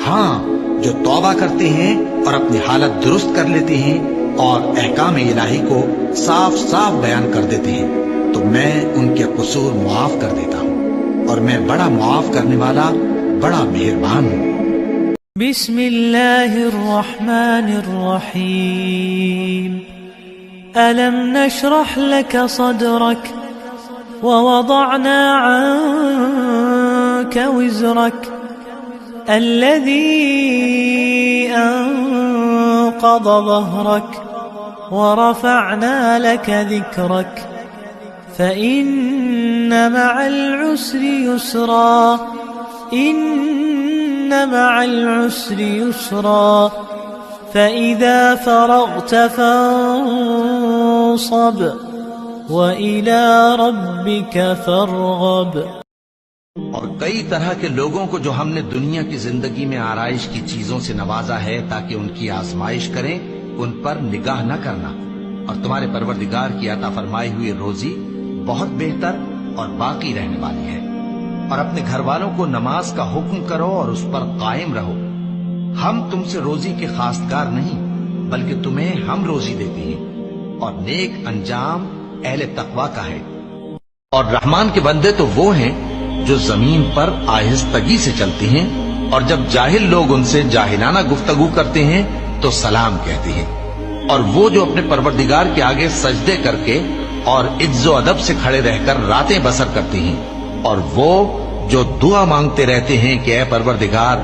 ہاں، جو توبہ کرتے ہیں اور اپنی حالت درست کر لیتے ہیں اور احکام الہی کو صاف صاف بیان کر دیتے ہیں تو میں ان کے قصور معاف کر دیتا ہوں، اور میں بڑا معاف کرنے والا، بڑا مہربان ہوں۔ بسم اللہ الرحمن الرحیم ألم نشرح لك صدرك ووضعنا عنك وزرك الذي أنقض ظهرك ورفعنا لك ذكرك فإن مع العسر يسرا إن مع العسر يسرا فإذا فرغت فانصب وإلى ربك فارغب۔ اور کئی طرح کے لوگوں کو جو ہم نے دنیا کی زندگی میں آرائش کی چیزوں سے نوازا ہے تاکہ ان کی آزمائش کریں، ان پر نگاہ نہ کرنا، اور تمہارے پروردگار کی عطا فرمائی ہوئی روزی بہت بہتر اور باقی رہنے والی ہے۔ اور اپنے گھر والوں کو نماز کا حکم کرو اور اس پر قائم رہو۔ ہم تم سے روزی کے خواستگار نہیں، بلکہ تمہیں ہم روزی دیتے ہیں، اور نیک انجام اہل تقوی کا ہے۔ اور رحمان کے بندے تو وہ ہیں جو زمین پر آہستگی سے چلتے ہیں، اور جب جاہل لوگ ان سے جاہلانہ گفتگو کرتے ہیں تو سلام کہتے ہیں۔ اور وہ جو اپنے پروردگار کے آگے سجدے کر کے اور عز و ادب سے کھڑے رہ کر راتیں بسر کرتے ہیں، اور وہ جو دعا مانگتے رہتے ہیں کہ اے پروردگار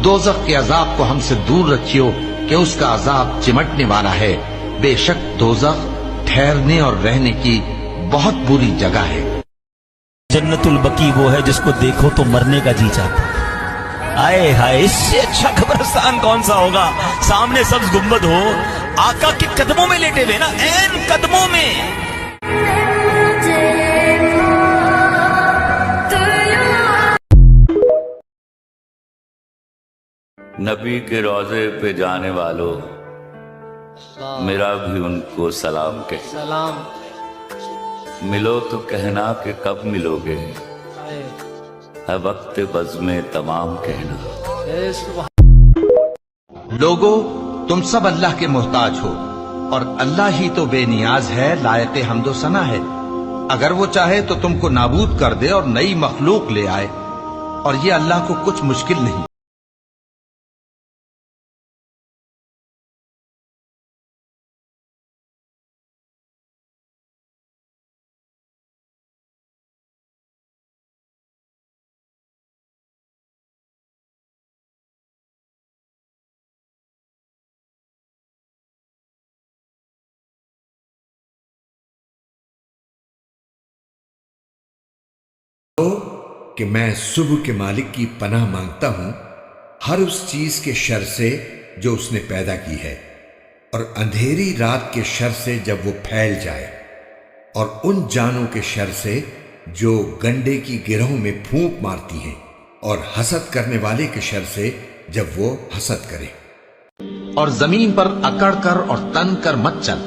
دوزخ کے عذاب کو ہم سے دور رکھیو کہ اس کا عذاب چمٹنے والا ہے۔ بے شک دوزخ ٹھہرنے اور رہنے کی بہت بری جگہ ہے۔ جنت البقیع وہ ہے جس کو دیکھو تو مرنے کا جی چاہتا ہے۔ آئے ہائے، اس سے اچھا قبرستان کون سا ہوگا؟ سامنے سبز گنبد ہو، آقا کے قدموں میں لیٹے ہوئے نا، این قدموں میں۔ نبی کے روضے پہ جانے والوں، میرا بھی ان کو سلام کہنا۔ ملو تو کہنا کہ کب ملو گے، ہے وقت بزم تمام کہنا۔ لوگو، تم سب اللہ کے محتاج ہو، اور اللہ ہی تو بے نیاز ہے، لائق حمد و ثنا ہے۔ اگر وہ چاہے تو تم کو نابود کر دے اور نئی مخلوق لے آئے، اور یہ اللہ کو کچھ مشکل نہیں۔ کہ میں صبح کے مالک کی پناہ مانگتا ہوں ہر اس چیز کے شر سے جو اس نے پیدا کی ہے، اور اندھیری رات کے شر سے جب وہ پھیل جائے، اور ان جانوں کے شر سے جو گنڈے کی گرہوں میں پھونک مارتی ہیں، اور حسد کرنے والے کے شر سے جب وہ حسد کرے۔ اور زمین پر اکڑ کر اور تن کر مت چل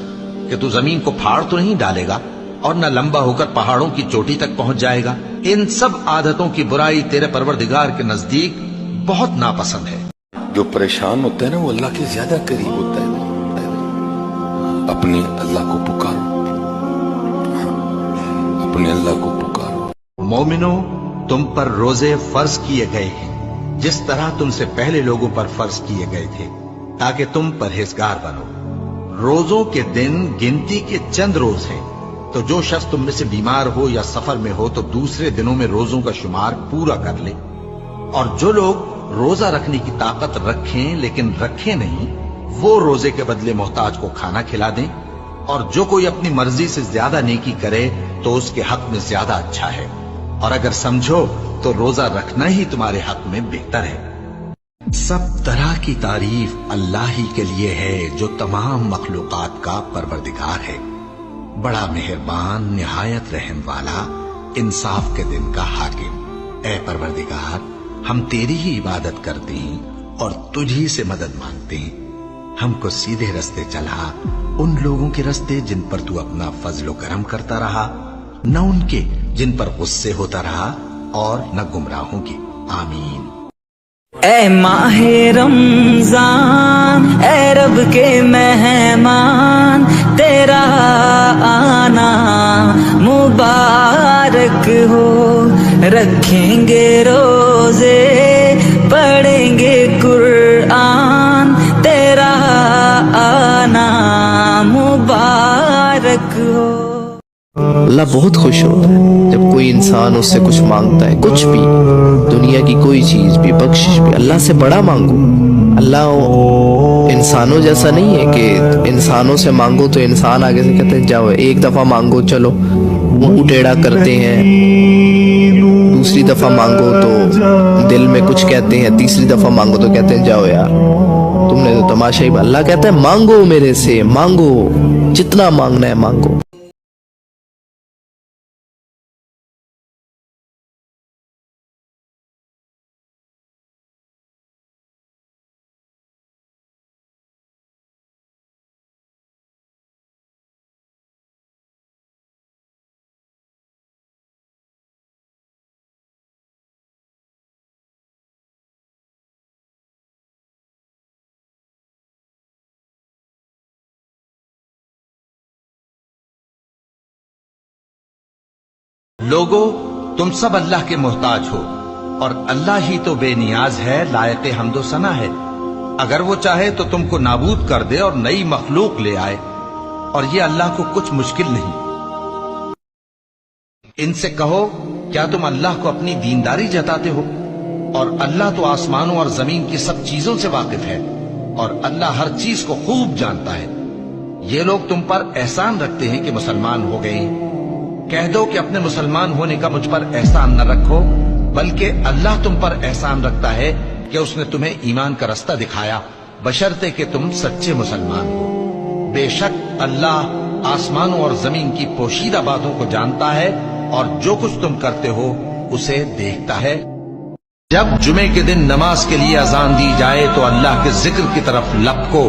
کہ تو زمین کو پھاڑ تو نہیں ڈالے گا اور نہ لمبا ہو کر پہاڑوں کی چوٹی تک پہنچ جائے گا۔ ان سب عادتوں کی برائی تیرے پروردگار کے نزدیک بہت ناپسند ہے۔ جو پریشان ہوتا ہے نا وہ اللہ کے زیادہ قریب ہوتا ہے۔ اپنے اللہ کو پکارو، اپنے اللہ کو پکارو۔ مومنو، تم پر روزے فرض کیے گئے ہیں جس طرح تم سے پہلے لوگوں پر فرض کیے گئے تھے، تاکہ تم پرہیزگار بنو۔ روزوں کے دن گنتی کے چند روز ہیں، تو جو شخص تم میں سے بیمار ہو یا سفر میں ہو تو دوسرے دنوں میں روزوں کا شمار پورا کر لے۔ اور جو لوگ روزہ رکھنے کی طاقت رکھیں لیکن رکھیں نہیں، وہ روزے کے بدلے محتاج کو کھانا کھلا دیں۔ اور جو کوئی اپنی مرضی سے زیادہ نیکی کرے تو اس کے حق میں زیادہ اچھا ہے، اور اگر سمجھو تو روزہ رکھنا ہی تمہارے حق میں بہتر ہے۔ سب طرح کی تعریف اللہ ہی کے لیے ہے جو تمام مخلوقات کا پروردگار ہے، بڑا مہربان، نہایت رحم والا، انصاف کے دن کا حاکم۔ اے پروردگار، ہم تیری ہی عبادت کرتے ہیں اور تجھی سے مدد مانگتے ہیں۔ ہم کو سیدھے رستے چلا، ان لوگوں کے رستے جن پر تو اپنا فضل و کرم کرتا رہا، نہ ان کے جن پر غصے ہوتا رہا، اور نہ گمراہوں کی۔ آمین۔ اے ماہ رمضان، اے رب کے مہمان، تیرا آنا مبارک ہو، رکھیں گے روزے، پڑھیں گے قرآن، تیرا آنا مبارک ہو۔ اللہ بہت خوش ہوتا ہے جب کوئی انسان اس سے کچھ مانگتا ہے، کچھ بھی، دنیا کی کوئی چیز بھی، بخشش بھی، اللہ سے بڑا مانگو۔ اللہ انسانوں جیسا نہیں ہے کہ انسانوں سے مانگو تو انسان آگے سے کہتے ہیں جاؤ، ایک دفعہ مانگو چلو منہ ٹیڑھا کرتے ہیں، دوسری دفعہ مانگو تو دل میں کچھ کہتے ہیں، تیسری دفعہ مانگو تو کہتے ہیں جاؤ یار تم نے تو تماشا ہی۔ اللہ کہتا ہے مانگو میرے سے، مانگو جتنا مانگنا ہے مانگو۔ لوگو تم سب اللہ کے محتاج ہو اور اللہ ہی تو بے نیاز ہے، لائق حمد و ثنا ہے۔ اگر وہ چاہے تو تم کو نابود کر دے اور نئی مخلوق لے آئے، اور یہ اللہ کو کچھ مشکل نہیں۔ ان سے کہو کیا تم اللہ کو اپنی دینداری جتاتے ہو؟ اور اللہ تو آسمانوں اور زمین کی سب چیزوں سے واقف ہے، اور اللہ ہر چیز کو خوب جانتا ہے۔ یہ لوگ تم پر احسان رکھتے ہیں کہ مسلمان ہو گئے۔ کہہ دو کہ اپنے مسلمان ہونے کا مجھ پر احسان نہ رکھو، بلکہ اللہ تم پر احسان رکھتا ہے کہ اس نے تمہیں ایمان کا رستہ دکھایا، بشرطے کہ تم سچے مسلمان ہو۔ بے شک اللہ آسمانوں اور زمین کی پوشیدہ باتوں کو جانتا ہے، اور جو کچھ تم کرتے ہو اسے دیکھتا ہے۔ جب جمعے کے دن نماز کے لیے اذان دی جائے تو اللہ کے ذکر کی طرف لپکو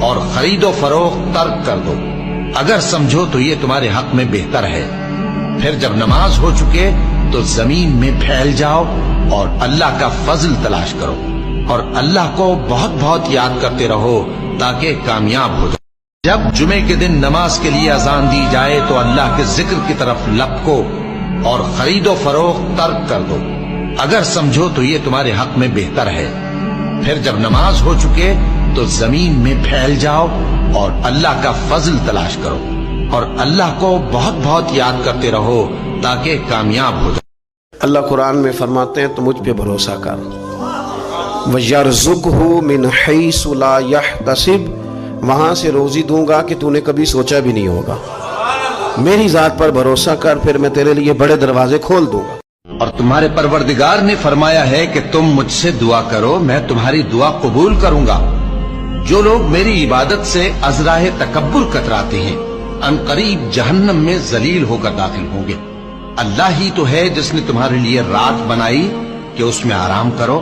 اور خرید و فروخت ترک کر دو، اگر سمجھو تو یہ تمہارے حق میں بہتر ہے۔ پھر جب نماز ہو چکے تو زمین میں پھیل جاؤ اور اللہ کا فضل تلاش کرو، اور اللہ کو بہت بہت یاد کرتے رہو تاکہ کامیاب ہو جاؤ۔ جب جمعے کے دن نماز کے لیے اذان دی جائے تو اللہ کے ذکر کی طرف لپکو اور خرید و فروخت ترک کر دو، اگر سمجھو تو یہ تمہارے حق میں بہتر ہے۔ پھر جب نماز ہو چکے تو زمین میں پھیل جاؤ اور اللہ کا فضل تلاش کرو، اور اللہ کو بہت بہت یاد کرتے رہو تاکہ کامیاب ہو جاؤ۔ اللہ قرآن میں فرماتے ہیں تو مجھ پہ بھروسہ کر، وَيَرْزُقْهُ مِنْ حَيْثُ لَا يَحْتَسِبُ، وہاں سے روزی دوں گا کہ تو نے کبھی سوچا بھی نہیں ہوگا۔ میری ذات پر بھروسہ کر، پھر میں تیرے لیے بڑے دروازے کھول دوں گا۔ اور تمہارے پروردگار نے فرمایا ہے کہ تم مجھ سے دعا کرو، میں تمہاری دعا قبول کروں گا۔ جو لوگ میری عبادت سے ازراہ تکبر کتراتے ہیں، ان قریب جہنم میں ذلیل ہو کر داخل ہوں گے۔ اللہ ہی تو ہے جس نے تمہارے لیے رات بنائی کہ اس میں آرام کرو،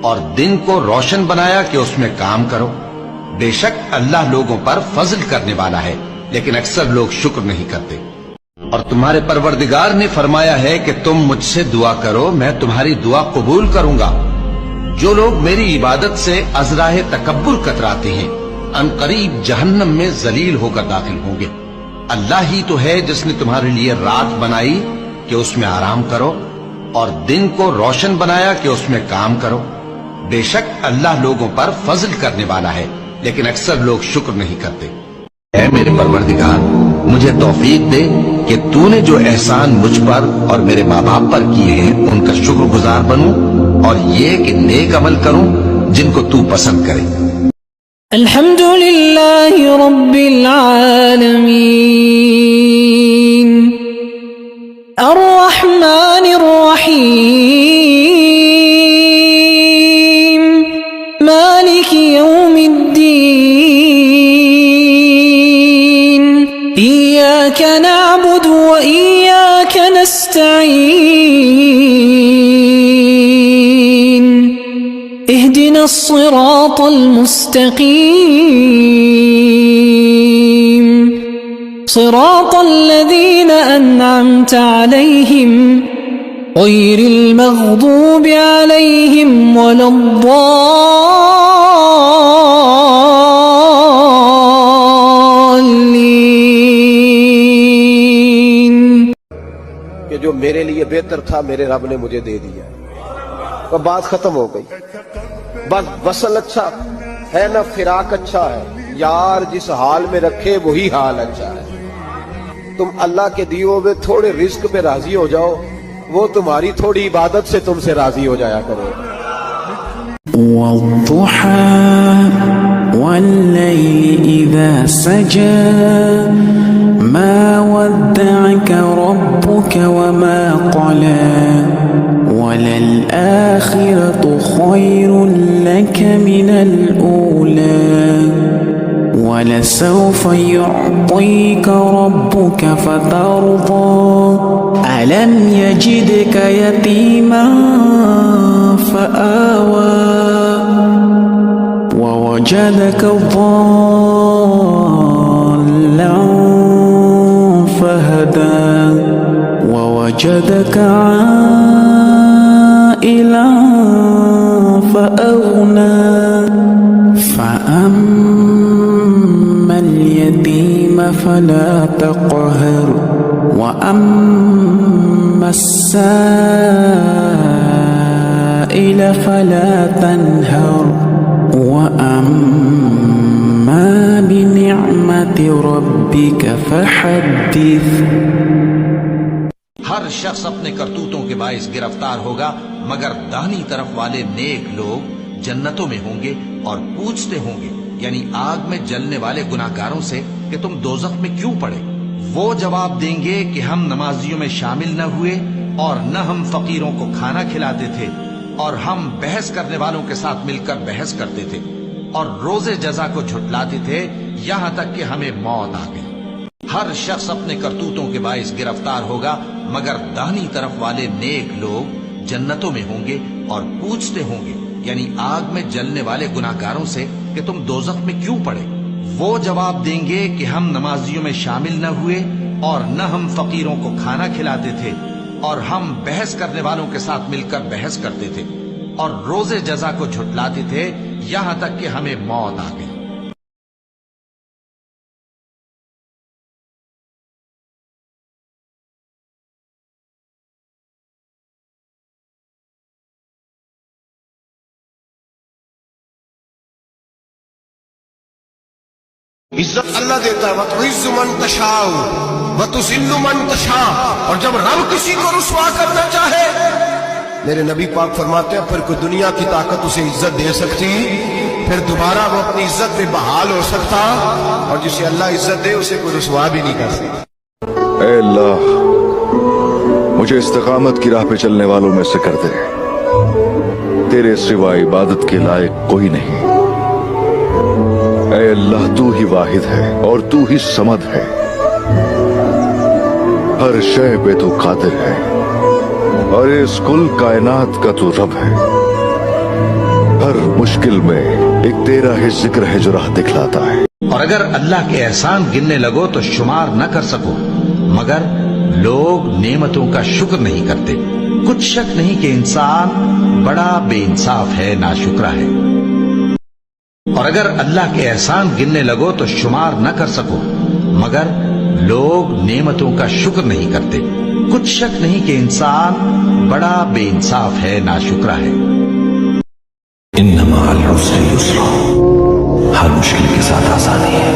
اور دن کو روشن بنایا کہ اس میں کام کرو۔ بے شک اللہ لوگوں پر فضل کرنے والا ہے، لیکن اکثر لوگ شکر نہیں کرتے۔ اور تمہارے پروردگار نے فرمایا ہے کہ تم مجھ سے دعا کرو، میں تمہاری دعا قبول کروں گا۔ جو لوگ میری عبادت سے ازراہ تکبر کتراتے ہیں، ان قریب جہنم میں ذلیل ہو کر داخل ہوں گے۔ اللہ ہی تو ہے جس نے تمہارے لیے رات بنائی کہ اس میں آرام کرو، اور دن کو روشن بنایا کہ اس میں کام کرو۔ بے شک اللہ لوگوں پر فضل کرنے والا ہے، لیکن اکثر لوگ شکر نہیں کرتے۔ اے میرے پروردگار، مجھے توفیق دے کہ تو نے جو احسان مجھ پر اور میرے ماں باپ پر کیے ہیں ان کا شکر گزار بنوں، اور یہ کہ نیک عمل کروں جن کو تو پسند کرے۔ الحمد للہ رب العالمین الرحمن الرحیم مالک یوم الدین ایاک نعبد و ایاک نستعین اهدنا الصراط المستقيم صراط الذين أنعمت عليهم غير المغضوب عليهم ولا الضالين. کہ جو میرے لیے بہتر تھا میرے رب نے مجھے دے دیا. تو بات ختم ہو گئی. بس وصل اچھا ہے نہ فراق اچھا ہے. یار جس حال میں رکھے وہی حال اچھا ہے. تم اللہ کے دیو میں تھوڑے رزق پہ راضی ہو جاؤ, وہ تمہاری تھوڑی عبادت سے تم سے راضی ہو جایا کرو. والضحى والليل إذا سجى ما ودعك ربك وما قلى وللآخرة خير لك من الأولى ولسوف يعطيك ربك فترضى ألم يجدك يتيما فآوى ووجدك ضالا فهدى ووجدك عائلا فأغنى فأما اليتيم فلا تقهر وأما السائل فلا تنهر وأما بنعمة ربك فحدث. ہر شخص اپنے کرتوتوں کے باعث گرفتار ہوگا مگر داہنی طرف والے نیک لوگ جنتوں میں ہوں گے اور پوچھتے ہوں گے یعنی آگ میں جلنے والے گناہگاروں سے کہ تم دوزخ میں کیوں پڑے. وہ جواب دیں گے کہ ہم نمازیوں میں شامل نہ ہوئے اور نہ ہم فقیروں کو کھانا کھلاتے تھے اور ہم بحث کرنے والوں کے ساتھ مل کر بحث کرتے تھے اور روز جزا کو جھٹلاتے تھے یہاں تک کہ ہمیں موت آ گئی. ہر شخص اپنے کرتوتوں کے باعث گرفتار ہوگا مگر داہنی طرف والے نیک لوگ جنتوں میں ہوں گے اور پوچھتے ہوں گے یعنی آگ میں جلنے والے گناہگاروں سے کہ تم دوزخ میں کیوں پڑے. وہ جواب دیں گے کہ ہم نمازیوں میں شامل نہ ہوئے اور نہ ہم فقیروں کو کھانا کھلاتے تھے اور ہم بحث کرنے والوں کے ساتھ مل کر بحث کرتے تھے اور روز جزا کو جھٹلاتے تھے یہاں تک کہ ہمیں موت آ گئی. عزت اللہ دیتا ہے. وَتُعِزُّ مَن تَشَاءُ وَتُذِلُّ مَن تَشَاءُ. اور جب رب کسی کو رسوا کرنا چاہے میرے نبی پاک فرماتے ہیں پھر کوئی دنیا کی طاقت اسے عزت دے سکتی پھر دوبارہ وہ اپنی عزت پہ بحال ہو سکتا اور جسے اللہ عزت دے اسے کوئی رسوا بھی نہیں کر سکتا. اے اللہ مجھے استقامت کی راہ پہ چلنے والوں میں سے کر دے. تیرے سوا عبادت کے لائق کوئی نہیں. اے اللہ تو ہی واحد ہے اور تو ہی صمد ہے. ہر شے پہ تو قادر ہے اور اس کل کائنات کا تو رب ہے. ہر مشکل میں ایک تیرا ہی ذکر ہے جو راہ دکھلاتا ہے. اور اگر اللہ کے احسان گننے لگو تو شمار نہ کر سکو مگر لوگ نعمتوں کا شکر نہیں کرتے. کچھ شک نہیں کہ انسان بڑا بے انصاف ہے, ناشکرا ہے. اور اگر اللہ کے احسان گننے لگو تو شمار نہ کر سکو مگر لوگ نعمتوں کا شکر نہیں کرتے. کچھ شک نہیں کہ انسان بڑا بے انصاف ہے, ناشکرا ہے. ان مع العسر یسرا, ہر مشکل کے ساتھ آسانی ہے.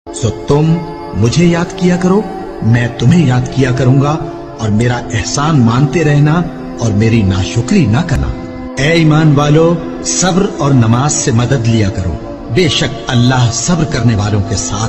سو تم مجھے یاد کیا کرو, میں تمہیں یاد کیا کروں گا, اور میرا احسان مانتے رہنا اور میری ناشکری نہ کرنا. اے ایمان والو, صبر اور نماز سے مدد لیا کرو, بے شک اللہ صبر کرنے والوں کے ساتھ